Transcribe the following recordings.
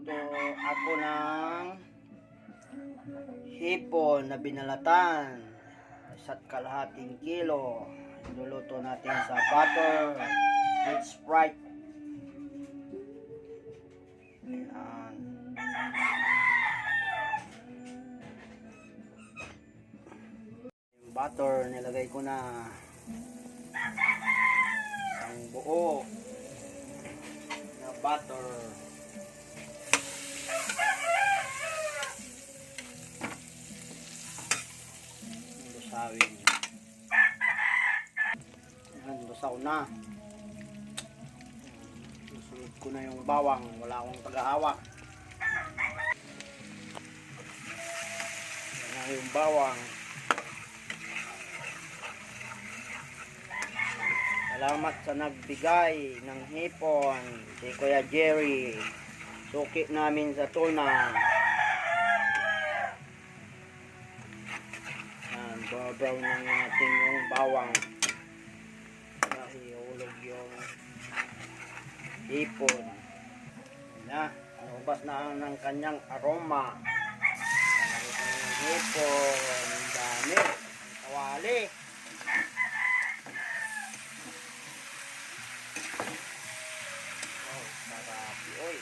Magluluto ako ng hipon na binalatan, 1.5 kilo. Luluto natin sa butter with Sprite. Ayan. Yung butter nilagay ko na ang buo na butter. Lusawin. Ayan, lusaw na. Susunod ko na yung bawang. Wala akong pag-ahawak. Ayan na yung bawang. Salamat sa nagbigay ng hipon, si Kuya Jerry. Suki namin sa tuna. Ayan, brown na natin yung bawang. Ihulog yung hipon. Ayan na, lumabas na ng kanyang aroma. Ang hipon, dami, kawali. Oy.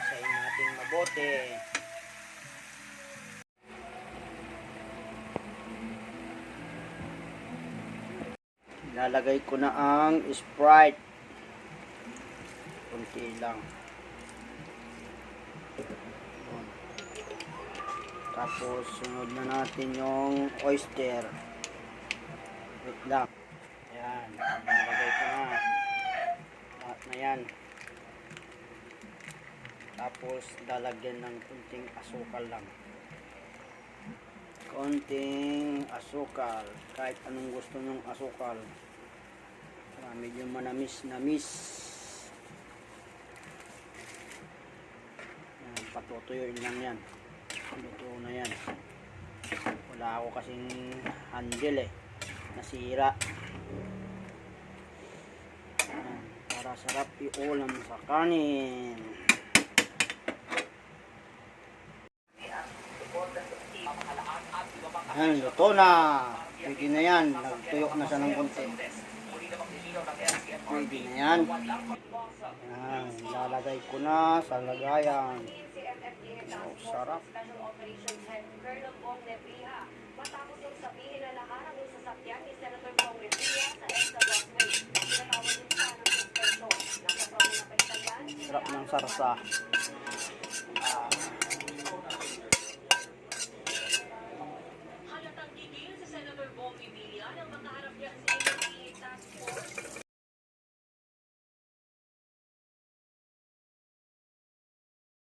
Isayin natin mabuti. Ilalagay ko na ang Sprite. Kunti lang. Tapos sunod na natin yung oyster. Wait lang. Ayan, nalagay ko na. Lahat na yan. Tapos lalagyan ng kunting asukal lang. Konting asukal. Kahit anong gusto nyong asukal. Medyo manamis-namis. Patutuyuin lang yan. Luto na yan. Wala ako kasing handle nasira. Para sarap iulam sa kanin. Ayan, luto na. Pwede na yan. Nagtuyok na siya ng konti. Pwede na yan. Ayan, lalagay ko na sa lagayan. Oh, sarap. Sarap ng sarsa.